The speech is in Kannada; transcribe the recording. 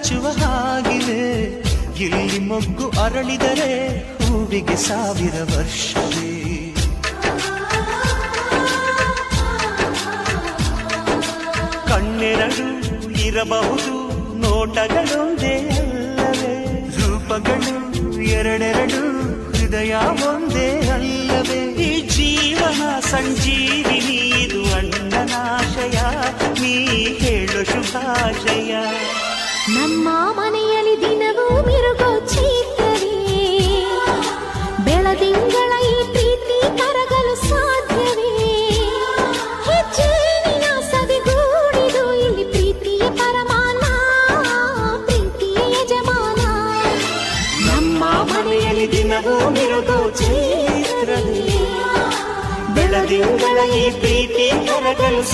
ಚಾಚುವ ಹಾಗಿವೆ. ಇಲ್ಲಿ ಮೊಗ್ಗು ಅರಳಿದರೆ ಹೂವಿಗೆ 1000 ವರ್ಷವೇ. ಕಣ್ಣೆರಡು ಇರಬಹುದು, ನೋಟಗಳೊಂದೇ ಅಲ್ಲವೇ? ರೂಪಗಳು ಎರಡೆರಡು, ಹೃದಯ ಒಂದೇ ಅಲ್ಲವೇ? ಈ ಜೀವನ ಸಂಜೀವಿನಿ, ಇದು ಅಣ್ಣನಾಶಯ, ನೀ ಹೇಳು ಶುಭಾಶಯ. ನಮ್ಮ ಮನೆಯಲ್ಲಿ ದಿನವೂ ಮಿರುಗೋ ಚೈತ್ರವೇ, ಬೆಳದಿಂಗಳ ಈ ಪ್ರೀತಿ ಕರಗಲು ಸಾಧ್ಯವೇ? ಹೆಚ್ಚೇನಿನ ಸವಿಗೂಡಿದು ಇಲ್ಲಿ ಪ್ರೀತಿಯ ಪರಮಾನ, ಪ್ರೀತಿಯ ಯಜಮಾನ. ನಮ್ಮ ಮನೆಯಲ್ಲಿ ದಿನವೂ ಮಿರುಗೋ ಚೈತ್ರವೇ, ಬೆಳದಿಂಗಳ ಈ ಪ್ರೀತಿ ಕರಗಲು